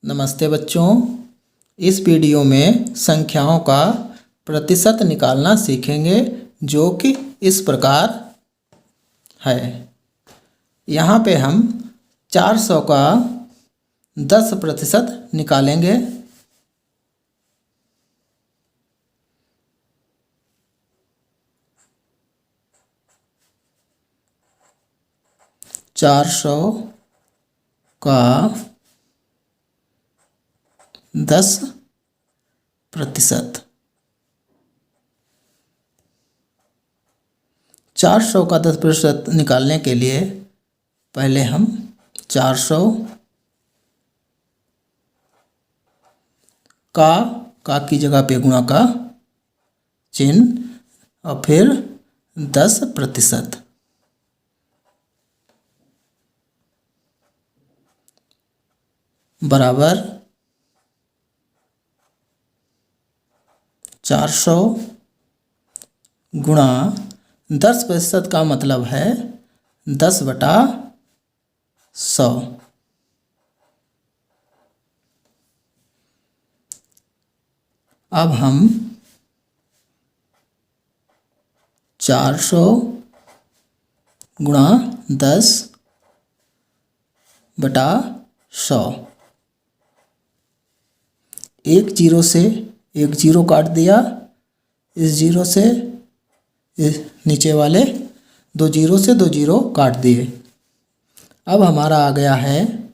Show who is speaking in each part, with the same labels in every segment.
Speaker 1: नमस्ते बच्चों। इस वीडियो में संख्याओं का प्रतिशत निकालना सीखेंगे जो कि इस प्रकार है। यहाँ पे हम 400 का 10% निकालेंगे। चार सौ का 10%। 400 का 10% निकालने के लिए पहले हम 400 का की जगह पे गुणा का चिन्ह और फिर 10% बराबर 400 गुणा 10% का मतलब है 10/100। अब हम 400 गुणा 10/100। एक जीरो से एक जीरो काट दिया, इस जीरो से इस नीचे वाले दो जीरो से दो जीरो काट दिए। अब हमारा आ गया है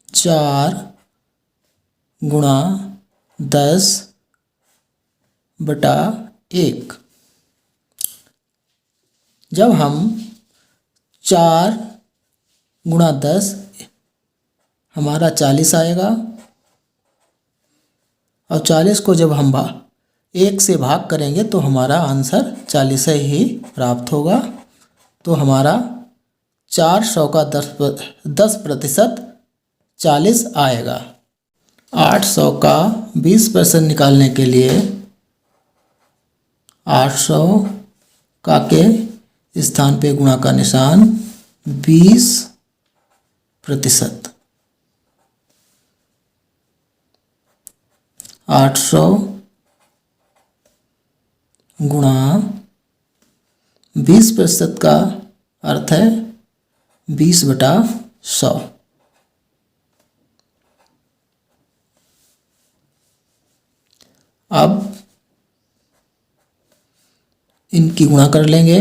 Speaker 1: 4 गुणा 10/1। जब हम 4 गुणा 10 हमारा 40 आएगा और 40 को जब हम 1 से भाग करेंगे तो हमारा आंसर 40 ही प्राप्त होगा। तो हमारा 400 का 10% 40 आएगा। 800 का 20% निकालने के लिए 800 का के स्थान पे गुणा का निशान 20%। 800 गुणा 20% का अर्थ है 20/100। अब इनकी गुणा कर लेंगे।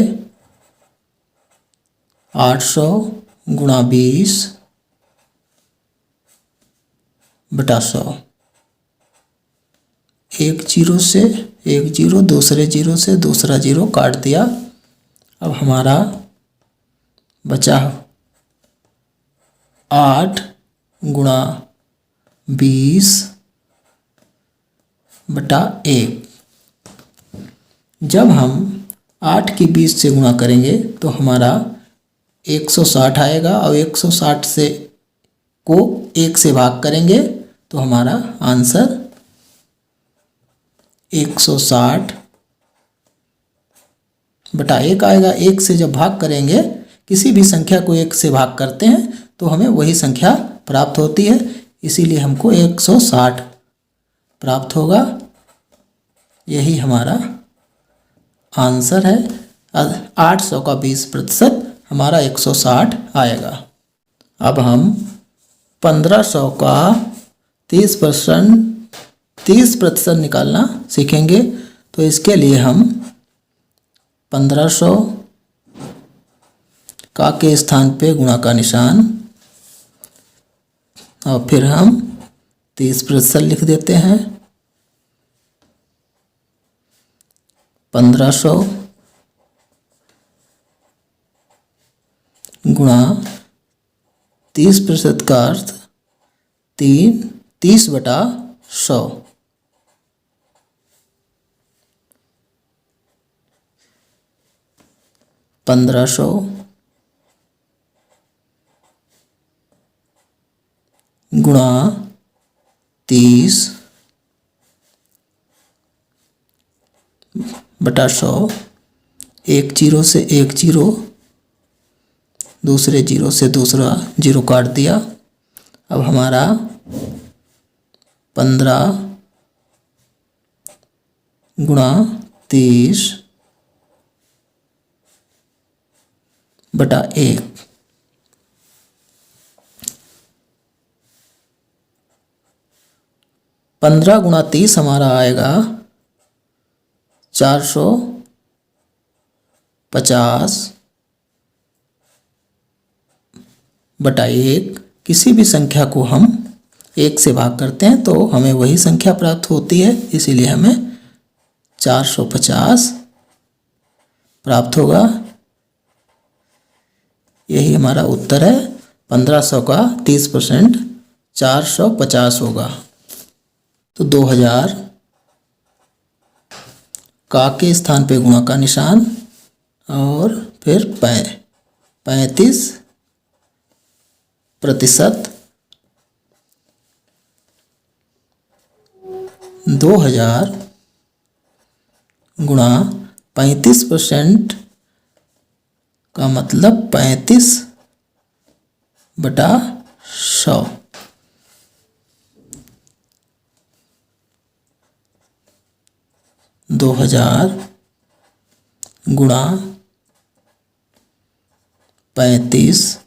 Speaker 1: 800 गुणा 20/100। एक जीरो से एक जीरो, दूसरे जीरो से दूसरा जीरो काट दिया। अब हमारा बचा 8 गुणा 20/1। जब हम 8 की 20 से गुणा करेंगे तो हमारा 160 आएगा और 160 से को 1 से भाग करेंगे तो हमारा आंसर 160/1 आएगा। 1 से जब भाग करेंगे, किसी भी संख्या को 1 से भाग करते हैं तो हमें वही संख्या प्राप्त होती है, इसीलिए हमको 160 प्राप्त होगा। यही हमारा आंसर है। 800 का 20% हमारा 160 आएगा। अब हम 1500 का 30% निकालना सीखेंगे। तो इसके लिए हम 1500 का के स्थान पे गुणा का निशान और फिर हम 30% लिख देते हैं। 1500 गुणा 30% का अर्थ 30/100। 1500 गुणा 30/100। एक जीरो से एक जीरो, दूसरे जीरो से दूसरा जीरो काट दिया। अब हमारा 15 गुणा 30 बटा 1। 15 गुणा 30 हमारा आएगा 450 बटा 1। किसी भी संख्या को हम 1 से भाग करते हैं तो हमें वही संख्या प्राप्त होती है, इसीलिए हमें 450 प्राप्त होगा। यही हमारा उत्तर है। 1500 का 30% 450 होगा। तो 2000 का के स्थान पे गुणा का निशान और फिर 35%। 2000 गुणा 35% का मतलब 35 बटा 100। 2000 गुणा 35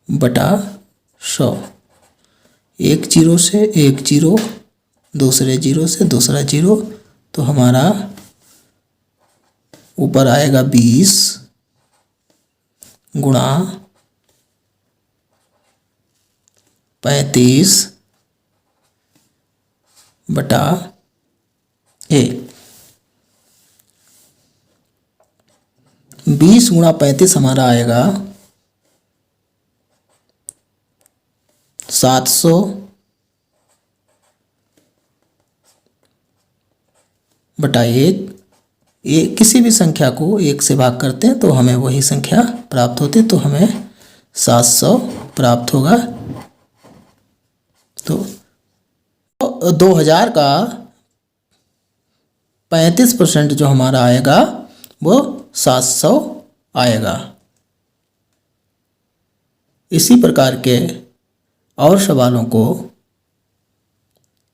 Speaker 1: बटा 100। एक जीरो से एक जीरो, दूसरे जीरो से दूसरा जीरो, तो हमारा ऊपर आएगा 20 गुणा 35 बटा 1। 20 गुणा 35 हमारा आएगा 700 बटा 1। किसी भी संख्या को 1 से भाग करते हैं तो हमें वही संख्या प्राप्त होती है, तो हमें 700 प्राप्त होगा। तो 2000 का 35% जो हमारा आएगा वो 700 आएगा। इसी प्रकार के और सवालों को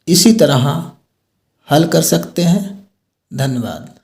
Speaker 1: इसी तरह हल कर सकते हैं। धन्यवाद।